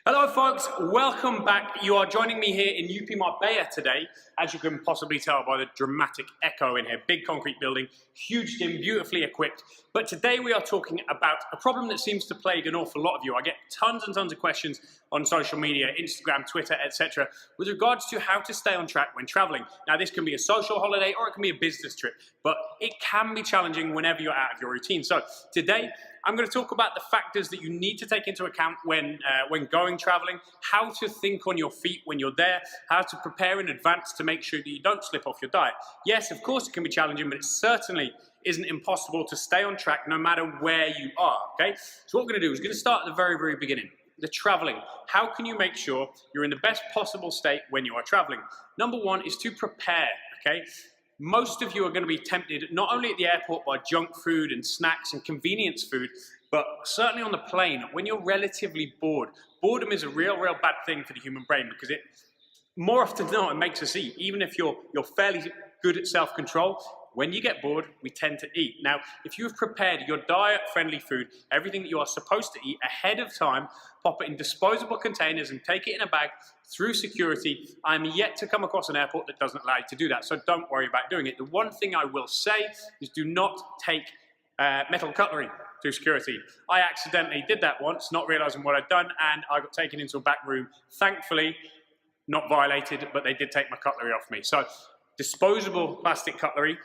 Hello folks, welcome back. You are joining me here in UP Marbella today, as you can possibly tell by the dramatic echo in here. Big concrete building, huge gym, beautifully equipped. But today we are talking about a problem that seems to plague an awful lot of you. I get tons and tons of questions on social media, Instagram, Twitter, etc. with regards to how to stay on track when traveling. Now this can be a social holiday or it can be a business trip, but it can be challenging whenever you're out of your routine. So today, I'm going to talk about the factors that you need to take into account when going traveling, how to think on your feet when you're there, how to prepare in advance to make sure that you don't slip off your diet. Yes, of course it can be challenging, but it certainly isn't impossible to stay on track no matter where you are, okay? So what we're going to do is we're going to start at the very, very beginning. The traveling. How can you make sure you're in the best possible state when you are traveling? Number one is to prepare, okay? Most of you are going to be tempted not only at the airport by junk food and snacks and convenience food, but certainly on the plane when you're relatively bored. Boredom is a real bad thing for the human brain because it, more often than not, it makes us eat. Even if you're fairly good at self-control, when you get bored, we tend to eat. Now, if you've prepared your diet-friendly food, everything that you are supposed to eat ahead of time, pop it in disposable containers and take it in a bag through security. I'm yet to come across an airport that doesn't allow you to do that, so don't worry about doing it. The one thing I will say is do not take metal cutlery through security. I accidentally did that once, not realizing what I'd done, and I got taken into a back room. Thankfully, not violated, but they did take my cutlery off me. So, disposable plastic cutlery,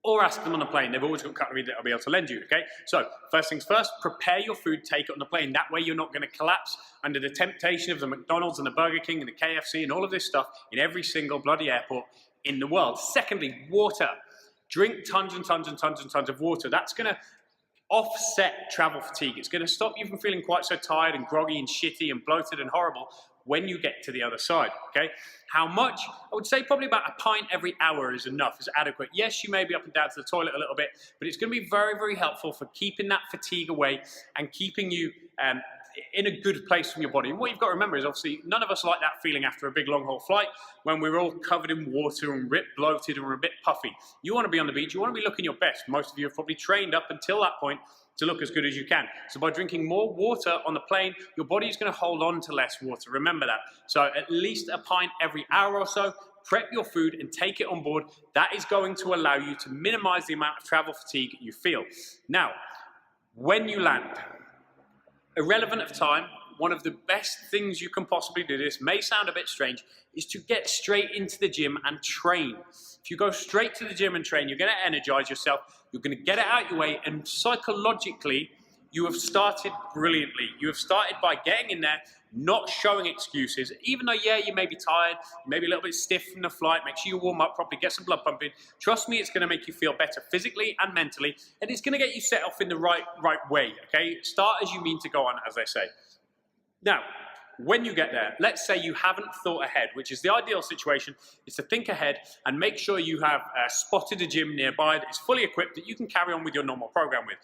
or ask them on the plane. They've always got cutlery that I'll be able to lend you, okay? So, first things first, prepare your food, take it on the plane. That way you're not gonna collapse under the temptation of the McDonald's and the Burger King and the KFC and all of this stuff in every single bloody airport in the world. Secondly, water. Drink tons and tons and tons and tons of water. That's gonna offset travel fatigue. It's gonna stop you from feeling quite so tired and groggy and shitty and bloated and horrible when you get to the other side, okay? How much? I would say probably about a pint every hour is enough, is adequate. Yes, you may be up and down to the toilet a little bit, but it's gonna be very helpful for keeping that fatigue away and keeping you in a good place from your body. And what you've got to remember is obviously none of us like that feeling after a big long haul flight when we're all covered in water and ripped, bloated, and we're a bit puffy. You want to be on the beach, you want to be looking your best. Most of you have probably trained up until that point to look as good as you can. So by drinking more water on the plane, your body is going to hold on to less water. Remember that. So at least a pint every hour or so. Prep your food and take it on board. That is going to allow you to minimize the amount of travel fatigue you feel. Now, when you land, irrelevant of time, one of the best things you can possibly do, this may sound a bit strange, is to get straight into the gym and train. If you go straight to the gym and train, you're going to energize yourself, you're going to get it out your way, and psychologically, you have started brilliantly. You have started by getting in there, not showing excuses, even though, yeah, you may be tired, you may be a little bit stiff from the flight, make sure you warm up properly, get some blood pumping. Trust me, it's gonna make you feel better physically and mentally, and it's gonna get you set off in the right way, okay? Start as you mean to go on, as they say. Now, when you get there, let's say you haven't thought ahead, which is the ideal situation, is to think ahead and make sure you have spotted a gym nearby that is fully equipped that you can carry on with your normal program with.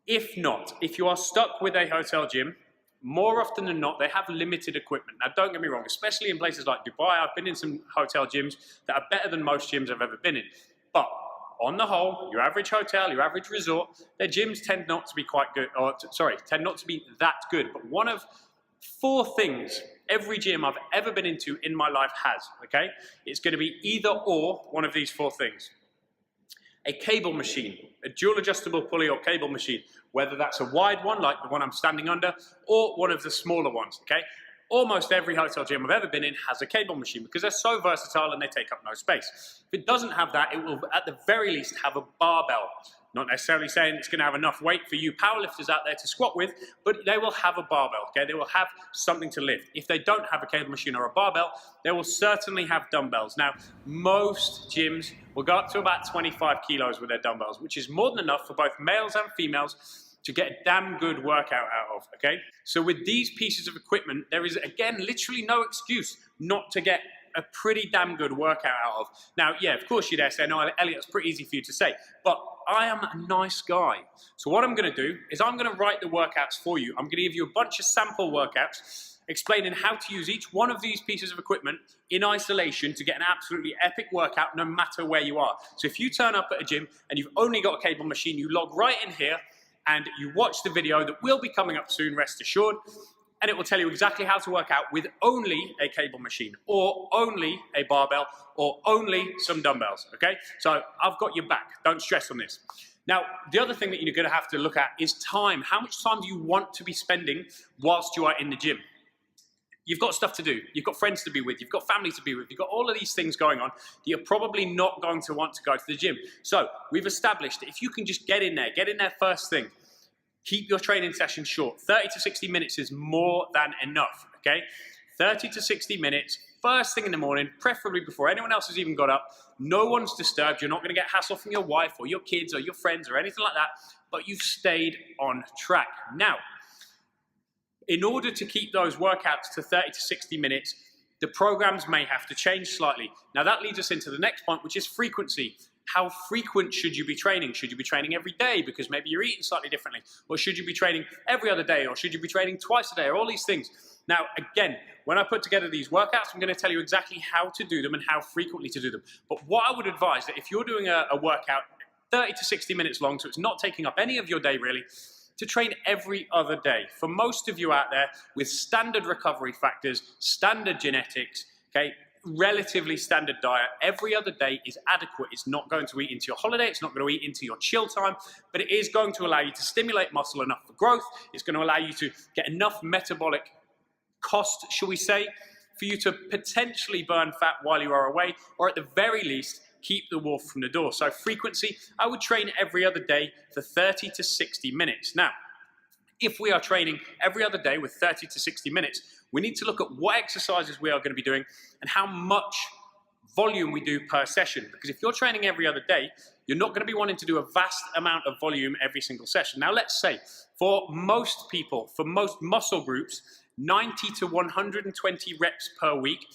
If not, if you are stuck with a hotel gym, more often than not, they have limited equipment. Now, don't get me wrong, especially in places like Dubai, I've been in some hotel gyms that are better than most gyms I've ever been in. But on the whole, your average hotel, your average resort, their gyms tend not to be quite good, or tend not to be that good. But one of 4 things every gym I've ever been into in my life has, okay? It's gonna be either or one of these 4 things. A cable machine, a dual adjustable pulley or cable machine, whether that's a wide one like the one I'm standing under or one of the smaller ones, okay? Almost every hotel gym I've ever been in has a cable machine because they're so versatile and they take up no space. If it doesn't have that, it will at the very least have a barbell. Not necessarily saying it's going to have enough weight for you powerlifters out there to squat with, but they will have a barbell, okay? They will have something to lift. If they don't have a cable machine or a barbell, they will certainly have dumbbells. Now, most gyms will go up to about 25 kilos with their dumbbells, which is more than enough for both males and females to get a damn good workout out of, okay? So with these pieces of equipment, there is, again, literally no excuse not to get a pretty damn good workout out of. Now, yeah, of course you're there saying, no, Elliot, it's pretty easy for you to say, but I am a nice guy. So what I'm gonna do is I'm gonna write the workouts for you. I'm gonna give you a bunch of sample workouts explaining how to use each one of these pieces of equipment in isolation to get an absolutely epic workout no matter where you are. So if you turn up at a gym and you've only got a cable machine, you log right in here and you watch the video that will be coming up soon, rest assured. and it will tell you exactly how to work out with only a cable machine, or only a barbell, or only some dumbbells, okay? So I've got your back, don't stress on this. Now, the other thing that you're gonna have to look at is time. How much time do you want to be spending whilst you are in the gym? You've got stuff to do, you've got friends to be with, you've got family to be with, you've got all of these things going on that you're probably not going to want to go to the gym. So we've established that if you can just get in there first thing, keep your training session short. 30 to 60 minutes is more than enough, okay? 30 to 60 minutes, first thing in the morning, preferably before anyone else has even got up. No one's disturbed. You're not going to get hassle from your wife or your kids or your friends or anything like that, but you've stayed on track. Now, in order to keep those workouts to 30 to 60 minutes, the programs may have to change slightly. Now, that leads us into the next point, which is frequency. How frequent should you be training? Should you be training every day because maybe you're eating slightly differently? Or should you be training every other day? Or should you be training twice a day? Or all these things. Now, again, when I put together these workouts, I'm going to tell you exactly how to do them and how frequently to do them. But what I would advise that if you're doing a workout 30 to 60 minutes long, so it's not taking up any of your day really, to train every other day. For most of you out there with standard recovery factors, standard genetics, okay, relatively standard diet, every other day is adequate. It's not going to eat into your holiday, it's not going to eat into your chill time, but it is going to allow you to stimulate muscle enough for growth. It's going to allow you to get enough metabolic cost, shall we say, for you to potentially burn fat while you are away, or at the very least, keep the wolf from the door. So frequency, I would train every other day for 30 to 60 minutes. Now, if we are training every other day with 30 to 60 minutes, we need to look at what exercises we are going to be doing and how much volume we do per session. Because if you're training every other day, you're not going to be wanting to do a vast amount of volume every single session. Now, let's say for most people, for most muscle groups, 90 to 120 reps per week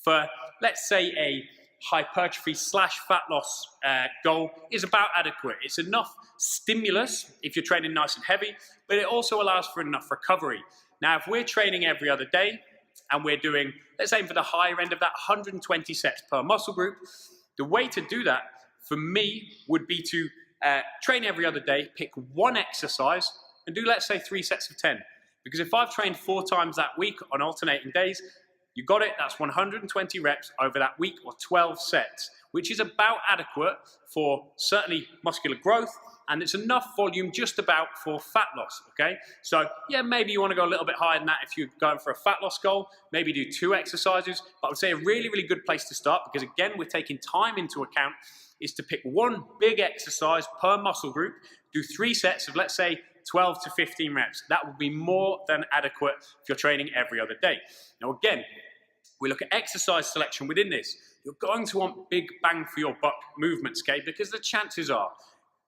for, let's say, a hypertrophy / fat loss goal is about adequate. It's enough stimulus if you're training nice and heavy, but it also allows for enough recovery. Now, if we're training every other day and we're doing, let's aim for the higher end of that, 120 sets per muscle group, the way to do that for me would be to train every other day, pick one exercise and do, let's say, 3 sets of 10. Because if I've trained 4 times that week on alternating days, you got it, that's 120 reps over that week or 12 sets, which is about adequate for certainly muscular growth, and it's enough volume just about for fat loss, okay? So yeah, maybe you wanna go a little bit higher than that if you're going for a fat loss goal, maybe do 2 exercises, but I would say a really, really good place to start, because again, we're taking time into account, is to pick one big exercise per muscle group, do 3 sets of, let's say, 12 to 15 reps. That will be more than adequate if you're training every other day. Now again, we look at exercise selection within this. You're going to want big bang for your buck movements, okay? Because the chances are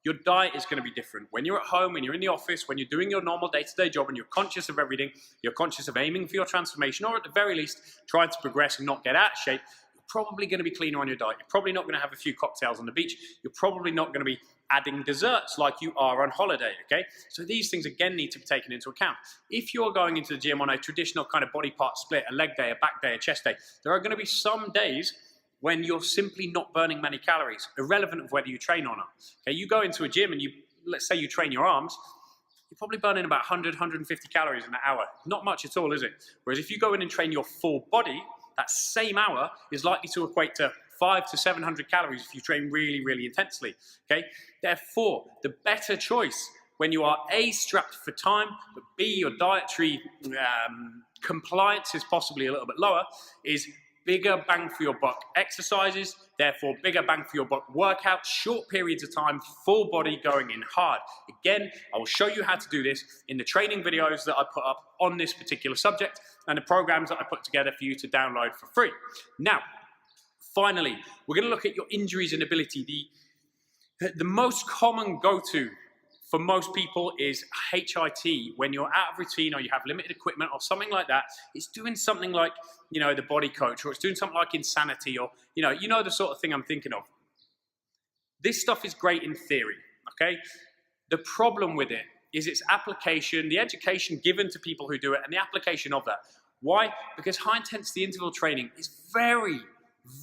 your diet is going to be different. When you're at home, when you're in the office, when you're doing your normal day-to-day job and you're conscious of everything, you're conscious of aiming for your transformation, or at the very least, trying to progress and not get out of shape, you're probably going to be cleaner on your diet. You're probably not going to have a few cocktails on the beach. You're probably not going to be adding desserts like you are on holiday, okay? So these things again need to be taken into account. If you're going into the gym on a traditional kind of body part split, a leg day, a back day, a chest day, there are going to be some days when you're simply not burning many calories, irrelevant of whether you train or not. Okay, you go into a gym and let's say you train your arms, you're probably burning about 100, 150 calories in an hour. Not much at all, is it? Whereas if you go in and train your full body, that same hour is likely to equate to 500 to 700 calories if you train really, really intensely, okay? Therefore, the better choice when you are A, strapped for time, but B, your dietary compliance is possibly a little bit lower, is bigger bang for your buck exercises, therefore bigger bang for your buck workouts, short periods of time, full body going in hard. Again, I will show you how to do this in the training videos that I put up on this particular subject and the programs that I put together for you to download for free. Now, finally, we're going to look at your injuries and ability. The most common go-to for most people is HIIT. When you're out of routine or you have limited equipment or something like that, it's doing something like, you know, the Body Coach, or it's doing something like Insanity, or, you know the sort of thing I'm thinking of. This stuff is great in theory, okay? The problem with it is its application, the education given to people who do it, and the application of that. Why? Because high-intensity interval training is very,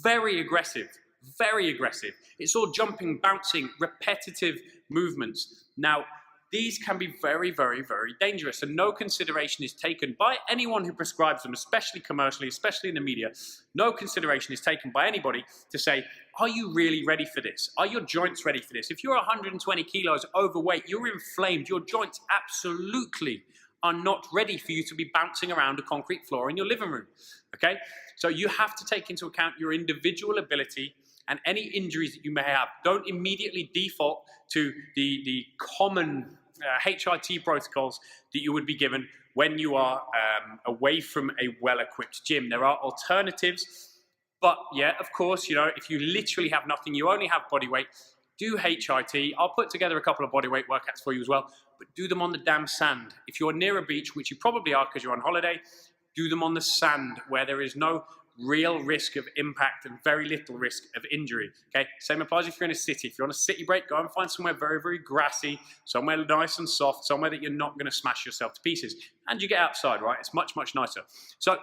very aggressive. Very aggressive. It's all jumping, bouncing, repetitive movements. Now, these can be very, very, very dangerous, and no consideration is taken by anyone who prescribes them, especially commercially, especially in the media. No consideration is taken by anybody to say, are you really ready for this? Are your joints ready for this? If you're 120 kilos overweight, you're inflamed, your joints absolutely are not ready for you to be bouncing around a concrete floor in your living room, okay? So you have to take into account your individual ability and any injuries that you may have. Don't immediately default to the common HIT protocols that you would be given when you are away from a well-equipped gym. There are alternatives, but yeah, of course, you know, if you literally have nothing, you only have body weight, do HIT. I'll put together a couple of bodyweight workouts for you as well, but do them on the damn sand. If you're near a beach, which you probably are because you're on holiday, do them on the sand where there is no real risk of impact and very little risk of injury, okay? Same applies if you're in a city. If you're on a city break, go and find somewhere very, very grassy, somewhere nice and soft, somewhere that you're not gonna smash yourself to pieces. And you get outside, right? It's much, much nicer. So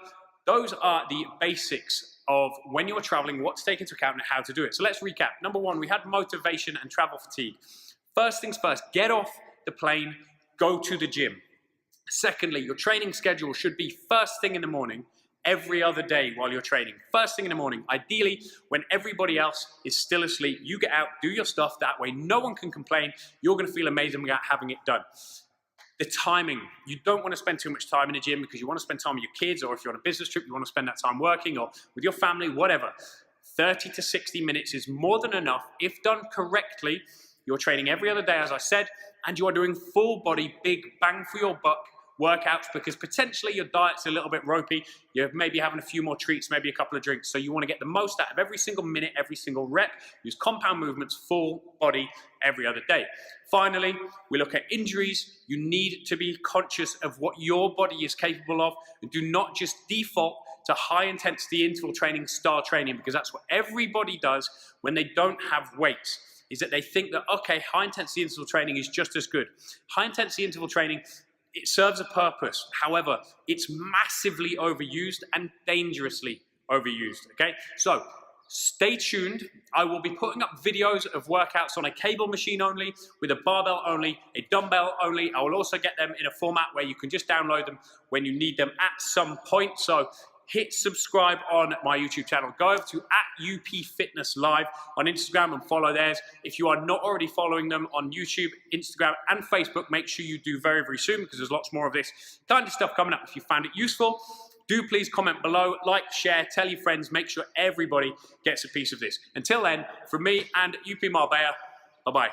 those are the basics of when you're traveling, what to take into account and how to do it. So let's recap. Number one, we had motivation and travel fatigue. First things first, get off the plane, go to the gym. Secondly, your training schedule should be first thing in the morning, every other day while you're training. First thing in the morning, ideally when everybody else is still asleep, you get out, do your stuff. That way no one can complain. You're gonna feel amazing about having it done. The timing, you don't want to spend too much time in the gym because you want to spend time with your kids, or if you're on a business trip, you want to spend that time working or with your family, whatever. 30 to 60 minutes is more than enough. If done correctly, you're training every other day, as I said, and you are doing full body, big bang for your buck workouts, because potentially your diet's a little bit ropey. You're maybe having a few more treats, maybe a couple of drinks. So you want to get the most out of every single minute, every single rep. Use compound movements, full body, every other day. Finally, we look at injuries. You need to be conscious of what your body is capable of, and do not just default to high intensity interval training style training, because that's what everybody does when they don't have weights, is that they think that, okay, high intensity interval training is just as good. High intensity interval training, it serves a purpose. However, it's massively overused and dangerously overused, okay? So stay tuned. I will be putting up videos of workouts on a cable machine only, with a barbell only, a dumbbell only. I will also get them in a format where you can just download them when you need them at some point. So hit subscribe on my YouTube channel. Go over to @UPFitnessLive on Instagram and follow theirs. If you are not already following them on YouTube, Instagram, and Facebook, make sure you do very, very soon, because there's lots more of this kind of stuff coming up. If you found it useful, do please comment below, like, share, tell your friends, make ssure everybody gets a piece of this. Until then, from me and UP Marbella, bye-bye.